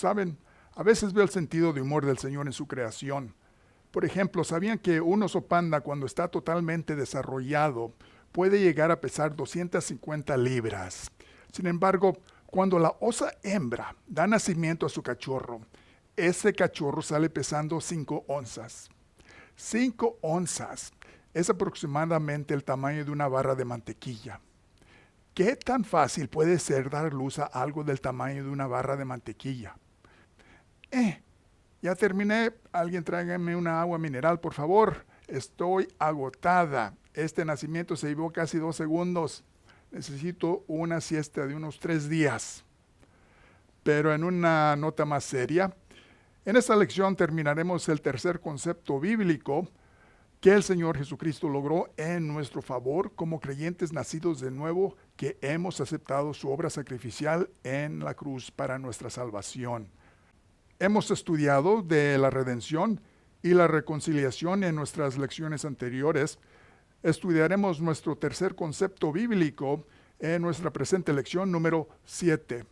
Saben, a veces veo el sentido de humor del Señor en su creación. Por ejemplo, ¿sabían que un oso panda cuando está totalmente desarrollado puede llegar a pesar 250 libras? Sin embargo, cuando la osa hembra da nacimiento a su cachorro, ese cachorro sale pesando 5 onzas. 5 onzas es aproximadamente el tamaño de una barra de mantequilla. ¿Qué tan fácil puede ser dar luz a algo del tamaño de una barra de mantequilla? Ya terminé. Alguien tráigame una agua mineral, por favor. Estoy agotada. Este nacimiento se llevó casi 2 segundos. Necesito una siesta de unos 3 días. Pero en una nota más seria, en esta lección terminaremos el tercer concepto bíblico que el Señor Jesucristo logró en nuestro favor como creyentes nacidos de nuevo que hemos aceptado su obra sacrificial en la cruz para nuestra salvación. Hemos estudiado de la redención y la reconciliación en nuestras lecciones anteriores. Estudiaremos nuestro tercer concepto bíblico en nuestra presente lección número 7,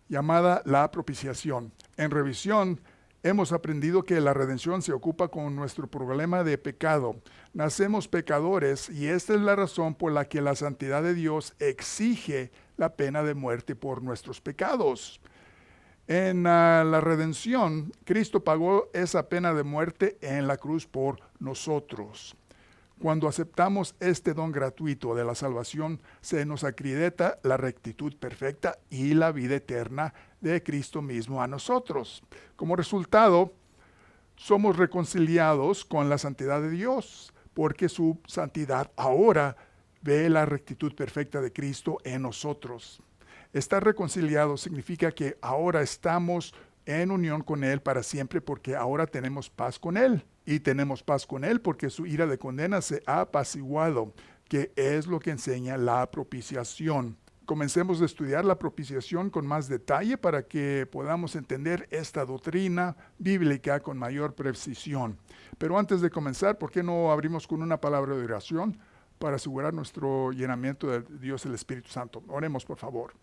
llamada la propiciación. En revisión, hemos aprendido que la redención se ocupa con nuestro problema de pecado. Nacemos pecadores y esta es la razón por la que la santidad de Dios exige la pena de muerte por nuestros pecados. En la redención, Cristo pagó esa pena de muerte en la cruz por nosotros. Cuando aceptamos este don gratuito de la salvación, se nos acredita la rectitud perfecta y la vida eterna de Cristo mismo a nosotros. Como resultado, somos reconciliados con la santidad de Dios, porque su santidad ahora ve la rectitud perfecta de Cristo en nosotros. Estar reconciliados significa que ahora estamos en unión con Él para siempre porque ahora tenemos paz con Él. Y tenemos paz con Él porque su ira de condena se ha apaciguado, que es lo que enseña la propiciación. Comencemos a estudiar la propiciación con más detalle para que podamos entender esta doctrina bíblica con mayor precisión. Pero antes de comenzar, ¿por qué no abrimos con una palabra de oración para asegurar nuestro llenamiento de Dios el Espíritu Santo? Oremos, por favor.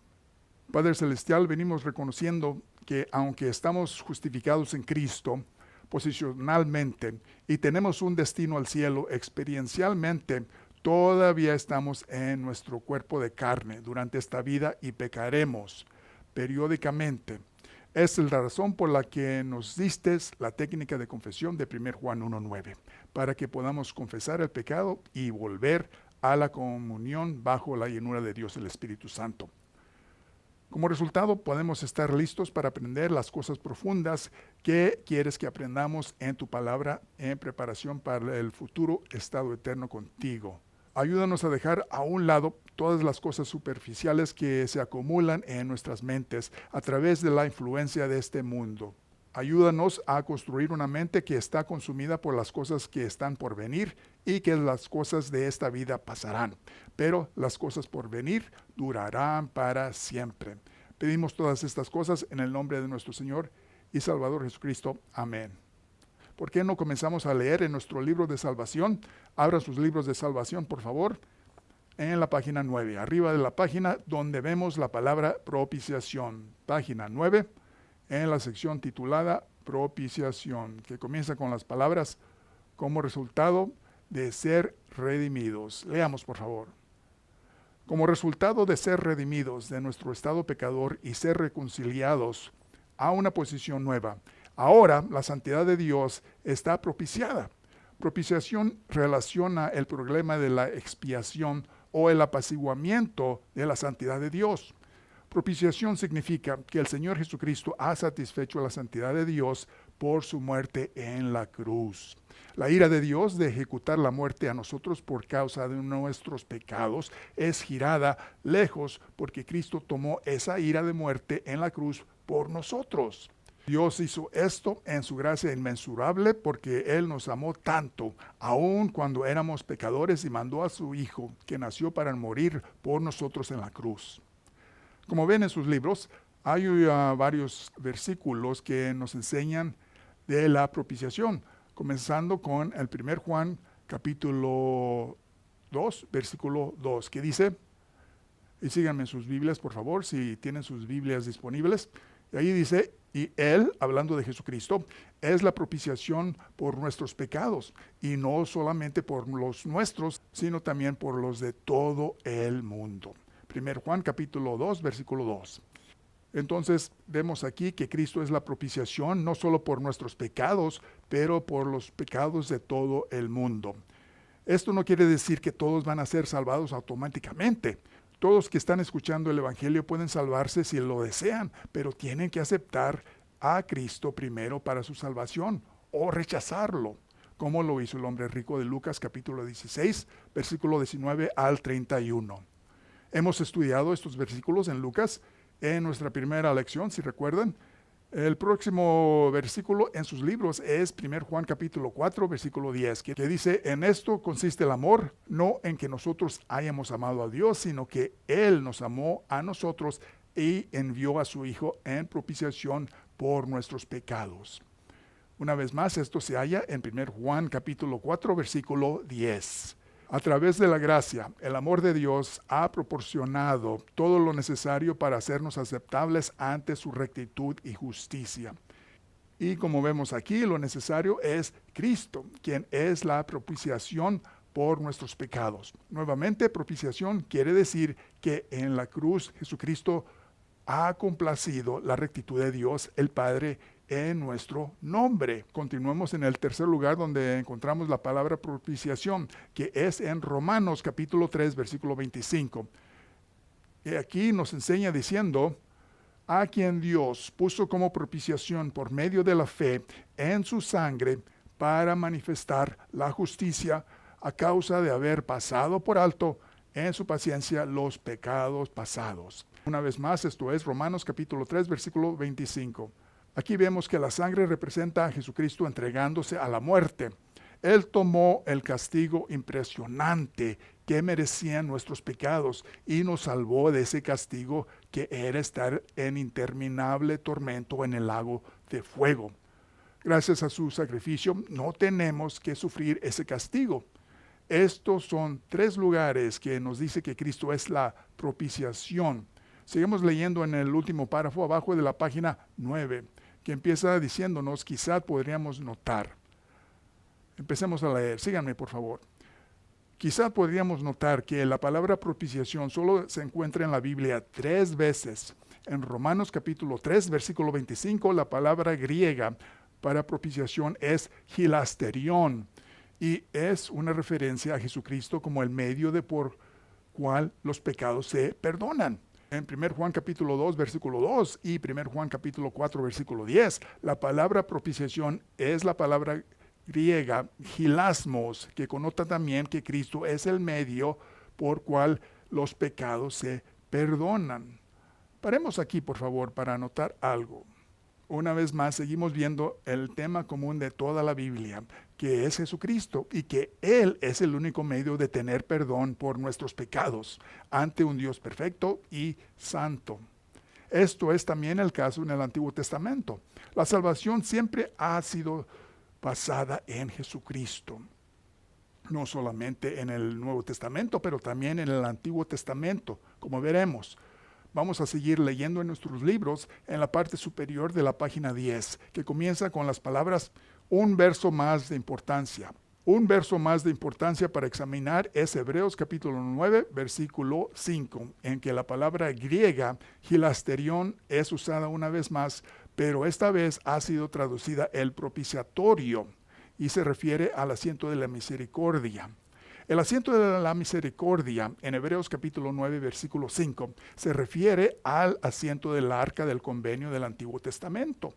Padre Celestial, venimos reconociendo que aunque estamos justificados en Cristo, posicionalmente, y tenemos un destino al cielo, experiencialmente, todavía estamos en nuestro cuerpo de carne durante esta vida y pecaremos periódicamente. Esa es la razón por la que nos diste la técnica de confesión de 1 Juan 1:9, para que podamos confesar el pecado y volver a la comunión bajo la llenura de Dios el Espíritu Santo. Como resultado, podemos estar listos para aprender las cosas profundas que quieres que aprendamos en tu palabra en preparación para el futuro estado eterno contigo. Ayúdanos a dejar a un lado todas las cosas superficiales que se acumulan en nuestras mentes a través de la influencia de este mundo. Ayúdanos a construir una mente que está consumida por las cosas que están por venir y que las cosas de esta vida pasarán, pero las cosas por venir durarán para siempre. Pedimos todas estas cosas en el nombre de nuestro Señor y Salvador Jesucristo. Amén. ¿Por qué no comenzamos a leer en nuestro libro de salvación? Abra sus libros de salvación, por favor, en la página 9, arriba de la página donde vemos la palabra propiciación. Página 9. En la sección titulada propiciación, que comienza con las palabras como resultado de ser redimidos. Leamos, por favor. Como resultado de ser redimidos de nuestro estado pecador y ser reconciliados a una posición nueva, ahora la santidad de Dios está propiciada. Propiciación relaciona el problema de la expiación o el apaciguamiento de la santidad de Dios. Propiciación significa que el Señor Jesucristo ha satisfecho la santidad de Dios por su muerte en la cruz. La ira de Dios de ejecutar la muerte a nosotros por causa de nuestros pecados es girada lejos porque Cristo tomó esa ira de muerte en la cruz por nosotros. Dios hizo esto en su gracia inmensurable porque Él nos amó tanto, aun cuando éramos pecadores, y mandó a su Hijo, que nació para morir por nosotros en la cruz. Como ven en sus libros, hay varios versículos que nos enseñan de la propiciación, comenzando con el 1 Juan capítulo 2, versículo 2, que dice, y síganme en sus Biblias, por favor, si tienen sus Biblias disponibles, y ahí dice, Y Él, hablando de Jesucristo, es la propiciación por nuestros pecados, y no solamente por los nuestros, sino también por los de todo el mundo. 1 Juan capítulo 2, versículo 2. Entonces vemos aquí que Cristo es la propiciación no solo por nuestros pecados, pero por los pecados de todo el mundo. Esto no quiere decir que todos van a ser salvados automáticamente. Todos que están escuchando el Evangelio pueden salvarse si lo desean, pero tienen que aceptar a Cristo primero para su salvación o rechazarlo, como lo hizo el hombre rico de Lucas capítulo 16, versículo 19 al 31. Hemos estudiado estos versículos en Lucas en nuestra primera lección, si recuerdan. El próximo versículo en sus libros es 1 Juan capítulo 4, versículo 10, que dice: en esto consiste el amor, no en que nosotros hayamos amado a Dios, sino que Él nos amó a nosotros y envió a su Hijo en propiciación por nuestros pecados. Una vez más, esto se halla en 1 Juan capítulo 4, versículo 10. A través de la gracia, el amor de Dios ha proporcionado todo lo necesario para hacernos aceptables ante su rectitud y justicia. Y como vemos aquí, lo necesario es Cristo, quien es la propiciación por nuestros pecados. Nuevamente, propiciación quiere decir que en la cruz Jesucristo ha complacido la rectitud de Dios, el Padre, en nuestro nombre. Continuemos en el tercer lugar donde encontramos la palabra propiciación, que es en Romanos capítulo 3, versículo 25. Y aquí nos enseña diciendo: a quien Dios puso como propiciación por medio de la fe en su sangre para manifestar la justicia a causa de haber pasado por alto en su paciencia los pecados pasados. Una vez más, esto es Romanos capítulo 3, versículo 25. Aquí vemos que la sangre representa a Jesucristo entregándose a la muerte. Él tomó el castigo impresionante que merecían nuestros pecados y nos salvó de ese castigo que era estar en interminable tormento en el lago de fuego. Gracias a su sacrificio no tenemos que sufrir ese castigo. Estos son tres lugares que nos dice que Cristo es la propiciación. Seguimos leyendo en el último párrafo abajo de la página 9, que empieza diciéndonos: quizá podríamos notar. Empecemos a leer, síganme por favor. Quizá podríamos notar que la palabra propiciación solo se encuentra en la Biblia 3 veces. En Romanos capítulo 3, versículo 25, la palabra griega para propiciación es hilasterión, y es una referencia a Jesucristo como el medio de por cual los pecados se perdonan. En 1 Juan capítulo 2, versículo 2 y 1 Juan capítulo 4, versículo 10, la palabra propiciación es la palabra griega hilasmos, que conota también que Cristo es el medio por cual los pecados se perdonan. Paremos aquí, por favor, para anotar algo. Una vez más, seguimos viendo el tema común de toda la Biblia, que es Jesucristo, y que Él es el único medio de tener perdón por nuestros pecados ante un Dios perfecto y santo. Esto es también el caso en el Antiguo Testamento. La salvación siempre ha sido basada en Jesucristo. No solamente en el Nuevo Testamento, pero también en el Antiguo Testamento, como veremos. Vamos a seguir leyendo en nuestros libros en la parte superior de la página 10, que comienza con las palabras: un verso más de importancia. Un verso más de importancia para examinar es Hebreos capítulo 9, versículo 5, en que la palabra griega hilasterión es usada una vez más, pero esta vez ha sido traducida el propiciatorio y se refiere al asiento de la misericordia. El asiento de la misericordia en Hebreos capítulo 9, versículo 5, se refiere al asiento del arca del convenio del Antiguo Testamento.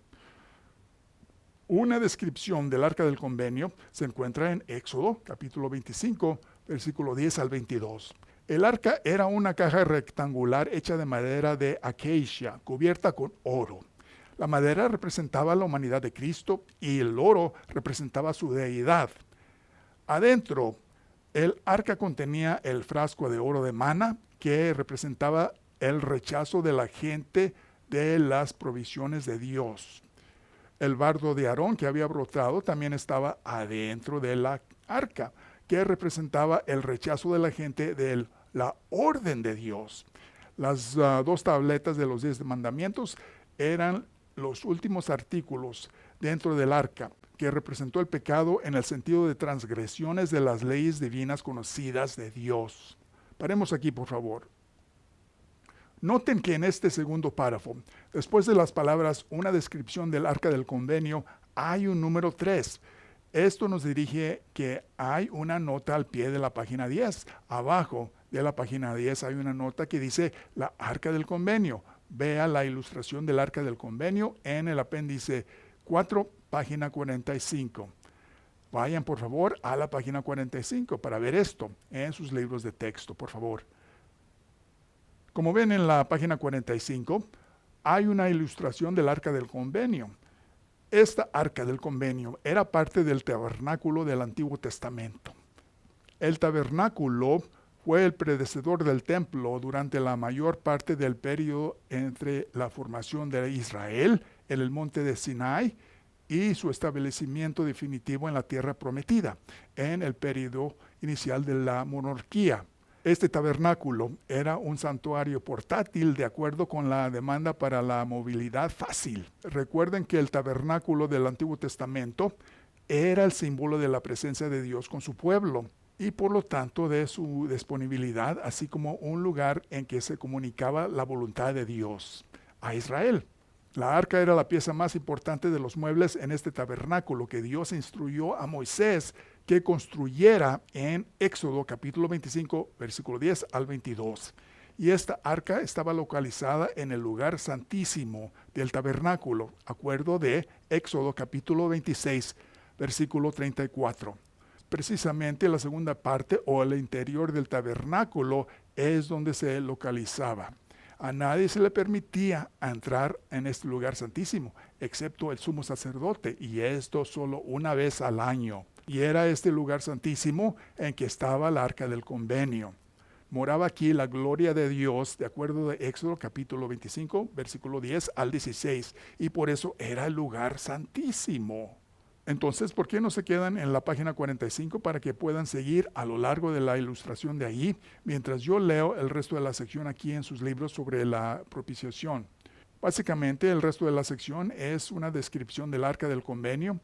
Una descripción del arca del convenio se encuentra en Éxodo capítulo 25, versículo 10 al 22. El arca era una caja rectangular hecha de madera de acacia, cubierta con oro. La madera representaba la humanidad de Cristo y el oro representaba su deidad. Adentro, el arca contenía el frasco de oro de Maná, que representaba el rechazo de la gente de las provisiones de Dios. El bardo de Aarón que había brotado también estaba adentro de la arca, que representaba el rechazo de la gente de la orden de Dios. Las 2 tabletas de los 10 mandamientos eran los últimos artículos dentro del arca, que representó el pecado en el sentido de transgresiones de las leyes divinas conocidas de Dios. Paremos aquí, por favor. Noten que en este segundo párrafo, después de las palabras una descripción del arca del convenio, hay un número 3. Esto nos dirige que hay una nota al pie de la página 10. Abajo de la página 10 hay una nota que dice la arca del convenio. Vea la ilustración del arca del convenio en el apéndice 4, página 45. Vayan por favor a la página 45 para ver esto en sus libros de texto, por favor. Como ven en la página 45, hay una ilustración del arca del convenio. Esta arca del convenio era parte del tabernáculo del Antiguo Testamento. El tabernáculo fue el predecesor del templo durante la mayor parte del periodo entre la formación de Israel en el monte de Sinai y su establecimiento definitivo en la tierra prometida, en el periodo inicial de la monarquía. Este tabernáculo era un santuario portátil de acuerdo con la demanda para la movilidad fácil. Recuerden que el tabernáculo del Antiguo Testamento era el símbolo de la presencia de Dios con su pueblo y por lo tanto de su disponibilidad, así como un lugar en que se comunicaba la voluntad de Dios a Israel. La arca era la pieza más importante de los muebles en este tabernáculo que Dios instruyó a Moisés que construyera en Éxodo capítulo 25, versículo 10 al 22. Y esta arca estaba localizada en el lugar santísimo del tabernáculo, acuerdo de Éxodo capítulo 26, versículo 34. Precisamente la segunda parte o el interior del tabernáculo es donde se localizaba. A nadie se le permitía entrar en este lugar santísimo, excepto el sumo sacerdote, y esto solo una vez al año. Y era este lugar santísimo en que estaba el arca del convenio. Moraba aquí la gloria de Dios, de acuerdo de Éxodo capítulo 25, versículo 10 al 16, y por eso era el lugar santísimo. Entonces, ¿por qué no se quedan en la página 45 para que puedan seguir a lo largo de la ilustración de allí, mientras yo leo el resto de la sección aquí en sus libros sobre la propiciación? Básicamente, el resto de la sección es una descripción del arca del convenio.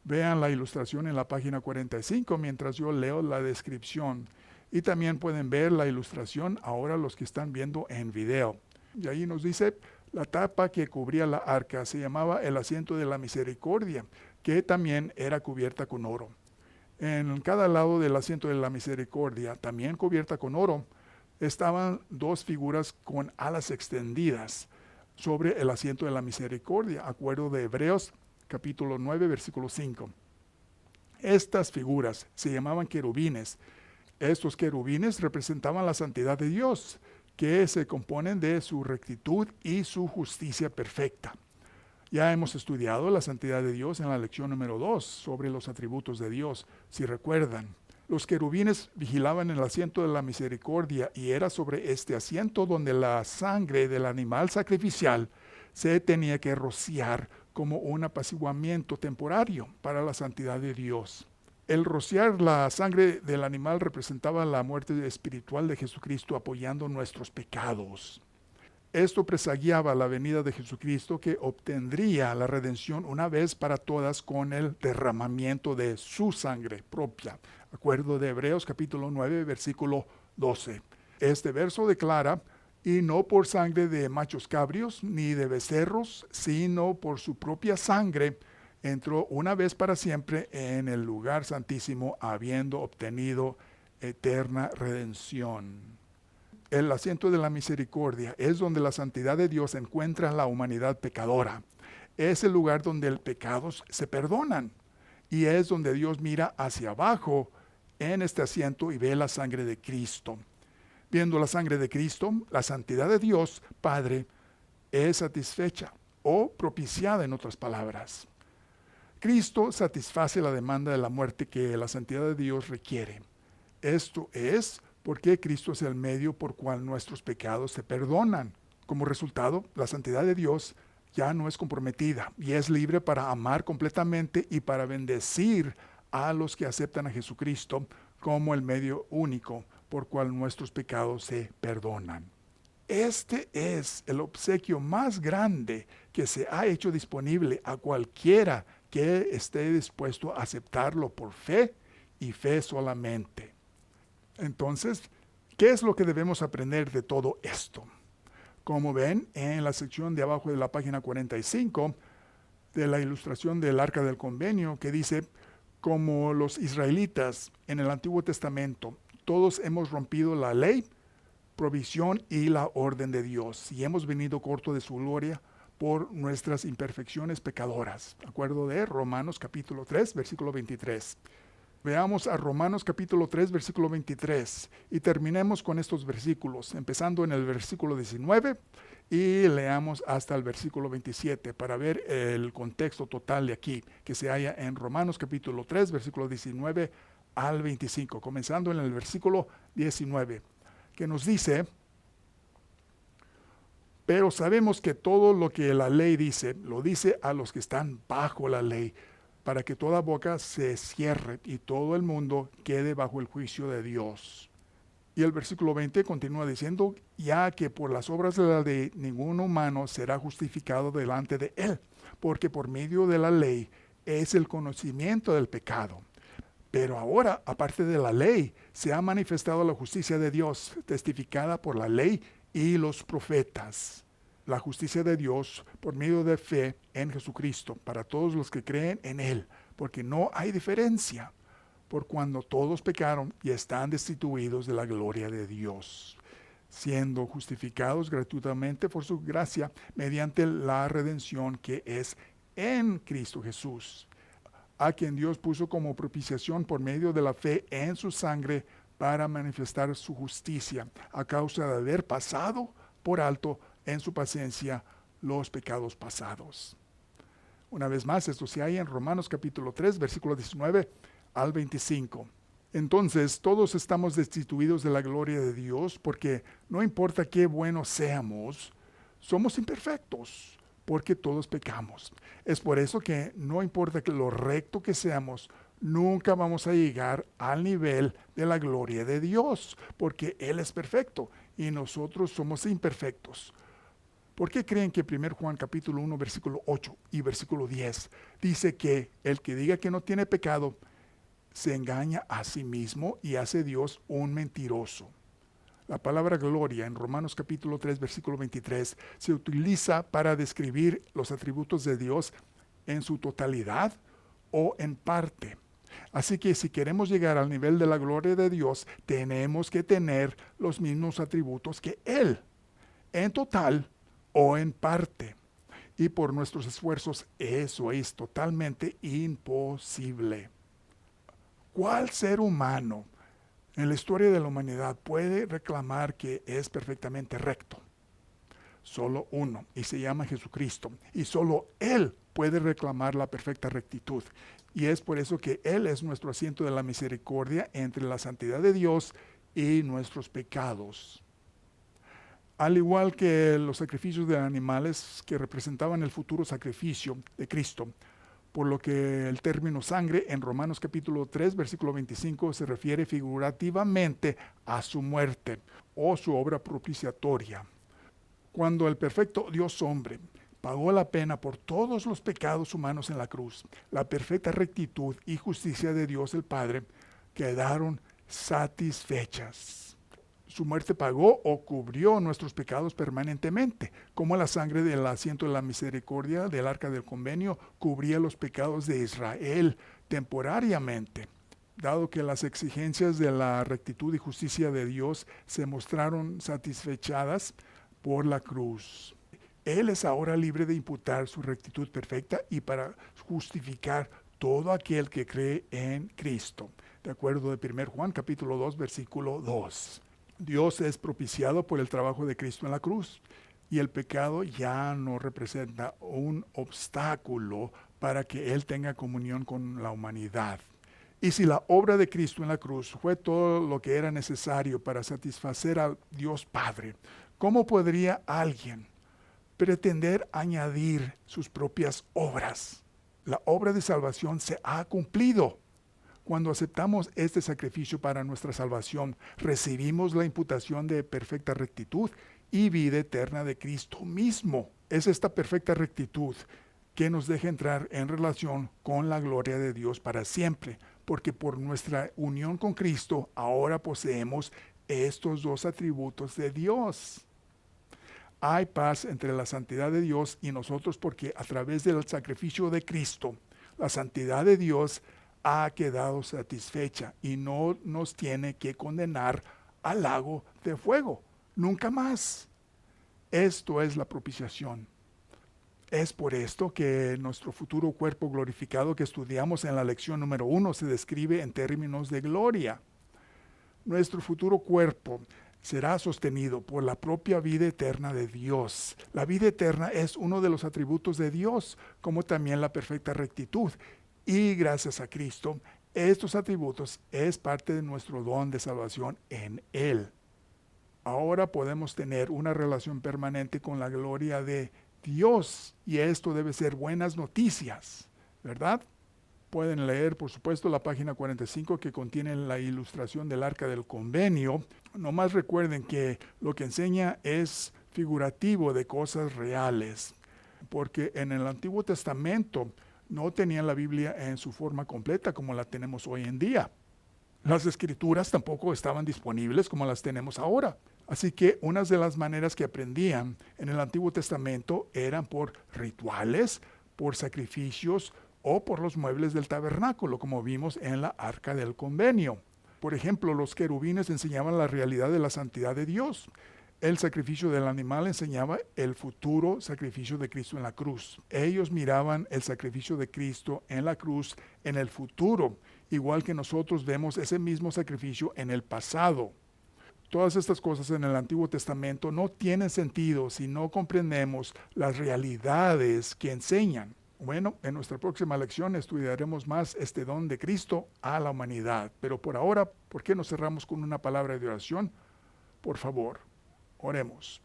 Vean la ilustración en la página 45 mientras yo leo la descripción. Y también pueden ver la ilustración ahora los que están viendo en video. Y ahí nos dice, la tapa que cubría la arca se llamaba el asiento de la misericordia, que también era cubierta con oro. En cada lado del asiento de la misericordia, también cubierta con oro, estaban dos figuras con alas extendidas sobre el asiento de la misericordia, acuerdo de Hebreos capítulo 9, versículo 5. Estas figuras se llamaban querubines. Estos querubines representaban la santidad de Dios, que se componen de su rectitud y su justicia perfecta. Ya hemos estudiado la santidad de Dios en la lección número 2 sobre los atributos de Dios, si recuerdan. Los querubines vigilaban el asiento de la misericordia y era sobre este asiento donde la sangre del animal sacrificial se tenía que rociar como un apaciguamiento temporario para la santidad de Dios. El rociar la sangre del animal representaba la muerte espiritual de Jesucristo apoyando nuestros pecados. Esto presagiaba la venida de Jesucristo que obtendría la redención una vez para todas con el derramamiento de su sangre propia. Acuerdo de Hebreos capítulo 9, versículo 12. Este verso declara, y no por sangre de machos cabrios ni de becerros, sino por su propia sangre, entró una vez para siempre en el lugar santísimo, habiendo obtenido eterna redención. El asiento de la misericordia es donde la santidad de Dios encuentra a la humanidad pecadora. Es el lugar donde los pecados se perdonan. Y es donde Dios mira hacia abajo en este asiento y ve la sangre de Cristo. Viendo la sangre de Cristo, la santidad de Dios, Padre, es satisfecha o propiciada en otras palabras. Cristo satisface la demanda de la muerte que la santidad de Dios requiere. Esto es porque Cristo es el medio por cual nuestros pecados se perdonan. Como resultado, la santidad de Dios ya no es comprometida y es libre para amar completamente y para bendecir a los que aceptan a Jesucristo como el medio único por cual nuestros pecados se perdonan. Este es el obsequio más grande que se ha hecho disponible a cualquiera que esté dispuesto a aceptarlo por fe y fe solamente. Entonces, ¿qué es lo que debemos aprender de todo esto? Como ven, en la sección de abajo de la página 45 de la ilustración del Arca del Convenio, que dice, como los israelitas en el Antiguo Testamento, todos hemos rompido la ley, provisión y la orden de Dios, y hemos venido corto de su gloria por nuestras imperfecciones pecadoras. ¿De acuerdo? De Romanos capítulo 3, versículo 23. Veamos a Romanos capítulo 3, versículo 23 y terminemos con estos versículos, empezando en el versículo 19 y leamos hasta el versículo 27 para ver el contexto total de aquí, que se halla en Romanos capítulo 3, versículo 19 al 25, comenzando en el versículo 19, que nos dice: pero sabemos que todo lo que la ley dice, lo dice a los que están bajo la ley, para que toda boca se cierre y todo el mundo quede bajo el juicio de Dios. Y el versículo 20 continúa diciendo, ya que por las obras de la ley ningún humano será justificado delante de él, porque por medio de la ley es el conocimiento del pecado. Pero ahora, aparte de la ley, se ha manifestado la justicia de Dios, testificada por la ley y los profetas. La justicia de Dios por medio de fe en Jesucristo para todos los que creen en Él, porque no hay diferencia, por cuando todos pecaron y están destituidos de la gloria de Dios, siendo justificados gratuitamente por su gracia mediante la redención que es en Cristo Jesús, a quien Dios puso como propiciación por medio de la fe en su sangre para manifestar su justicia, a causa de haber pasado por alto en su paciencia los pecados pasados. Una vez más, esto se halla en Romanos capítulo 3, versículo 19 al 25. Entonces, todos estamos destituidos de la gloria de Dios, porque no importa qué buenos seamos, somos imperfectos, porque todos pecamos. Es por eso que no importa que lo recto que seamos, nunca vamos a llegar al nivel de la gloria de Dios, porque Él es perfecto y nosotros somos imperfectos. ¿Por qué creen que 1 Juan capítulo 1, versículo 8 y versículo 10 dice que el que diga que no tiene pecado se engaña a sí mismo y hace Dios un mentiroso? La palabra gloria en Romanos capítulo 3, versículo 23 se utiliza para describir los atributos de Dios en su totalidad o en parte. Así que si queremos llegar al nivel de la gloria de Dios, tenemos que tener los mismos atributos que Él, en total o en parte. Y por nuestros esfuerzos eso es totalmente imposible. ¿Cuál ser humano en la historia de la humanidad puede reclamar que es perfectamente recto? Solo uno, y se llama Jesucristo. Y solo Él puede reclamar la perfecta rectitud. Y es por eso que Él es nuestro asiento de la misericordia entre la santidad de Dios y nuestros pecados. Al igual que los sacrificios de animales que representaban el futuro sacrificio de Cristo, por lo que el término sangre en Romanos capítulo 3, versículo 25 se refiere figurativamente a su muerte o su obra propiciatoria. Cuando el perfecto Dios hombre pagó la pena por todos los pecados humanos en la cruz, la perfecta rectitud y justicia de Dios el Padre quedaron satisfechas. Su muerte pagó o cubrió nuestros pecados permanentemente, como la sangre del asiento de la misericordia del Arca del Convenio cubría los pecados de Israel temporariamente, dado que las exigencias de la rectitud y justicia de Dios se mostraron satisfechadas por la cruz. Él es ahora libre de imputar su rectitud perfecta y para justificar todo aquel que cree en Cristo, de acuerdo de 1 Juan capítulo 2, versículo 2. Dios es propiciado por el trabajo de Cristo en la cruz y el pecado ya no representa un obstáculo para que Él tenga comunión con la humanidad. Y si la obra de Cristo en la cruz fue todo lo que era necesario para satisfacer al Dios Padre, ¿cómo podría alguien pretender añadir sus propias obras? La obra de salvación se ha cumplido. Cuando aceptamos este sacrificio para nuestra salvación, recibimos la imputación de perfecta rectitud y vida eterna de Cristo mismo. Es esta perfecta rectitud que nos deja entrar en relación con la gloria de Dios para siempre, porque por nuestra unión con Cristo ahora poseemos estos dos atributos de Dios. Hay paz entre la santidad de Dios y nosotros porque a través del sacrificio de Cristo, la santidad de Dios ha quedado satisfecha y no nos tiene que condenar al lago de fuego. Nunca más. Esto es la propiciación. Es por esto que nuestro futuro cuerpo glorificado que estudiamos en la lección número 1 se describe en términos de gloria. Nuestro futuro cuerpo será sostenido por la propia vida eterna de Dios. La vida eterna es uno de los atributos de Dios, como también la perfecta rectitud. Y gracias a Cristo, estos atributos es parte de nuestro don de salvación en Él. Ahora podemos tener una relación permanente con la gloria de Dios, y esto debe ser buenas noticias, ¿verdad? Pueden leer, por supuesto, la página 45 que contiene la ilustración del Arca del Convenio. Nomás recuerden que lo que enseña es figurativo de cosas reales, porque en el Antiguo Testamento no tenían la Biblia en su forma completa como la tenemos hoy en día. Las escrituras tampoco estaban disponibles como las tenemos ahora. Así que unas de las maneras que aprendían en el Antiguo Testamento eran por rituales, por sacrificios o por los muebles del tabernáculo, como vimos en la Arca del Convenio. Por ejemplo, los querubines enseñaban la realidad de la santidad de Dios. El sacrificio del animal enseñaba el futuro sacrificio de Cristo en la cruz. Ellos miraban el sacrificio de Cristo en la cruz en el futuro, igual que nosotros vemos ese mismo sacrificio en el pasado. Todas estas cosas en el Antiguo Testamento no tienen sentido si no comprendemos las realidades que enseñan. Bueno, en nuestra próxima lección estudiaremos más este don de Cristo a la humanidad. Pero por ahora, ¿por qué no cerramos con una palabra de oración? Por favor, oremos.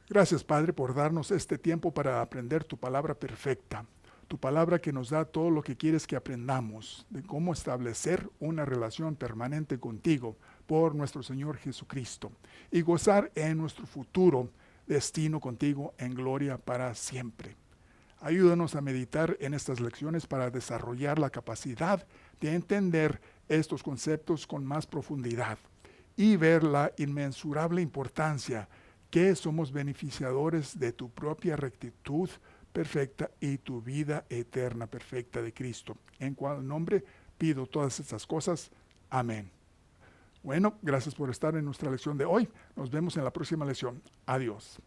Gracias, Padre, por darnos este tiempo para aprender tu palabra perfecta. Tu palabra que nos da todo lo que quieres que aprendamos, de cómo establecer una relación permanente contigo por nuestro Señor Jesucristo y gozar en nuestro futuro destino contigo en gloria para siempre. Ayúdanos a meditar en estas lecciones para desarrollar la capacidad de entender estos conceptos con más profundidad y ver la inmensurable importancia que somos beneficiadores de tu propia rectitud perfecta y tu vida eterna perfecta de Cristo, en cual nombre pido todas estas cosas. Amén. Bueno, gracias por estar en nuestra lección de hoy. Nos vemos en la próxima lección. Adiós.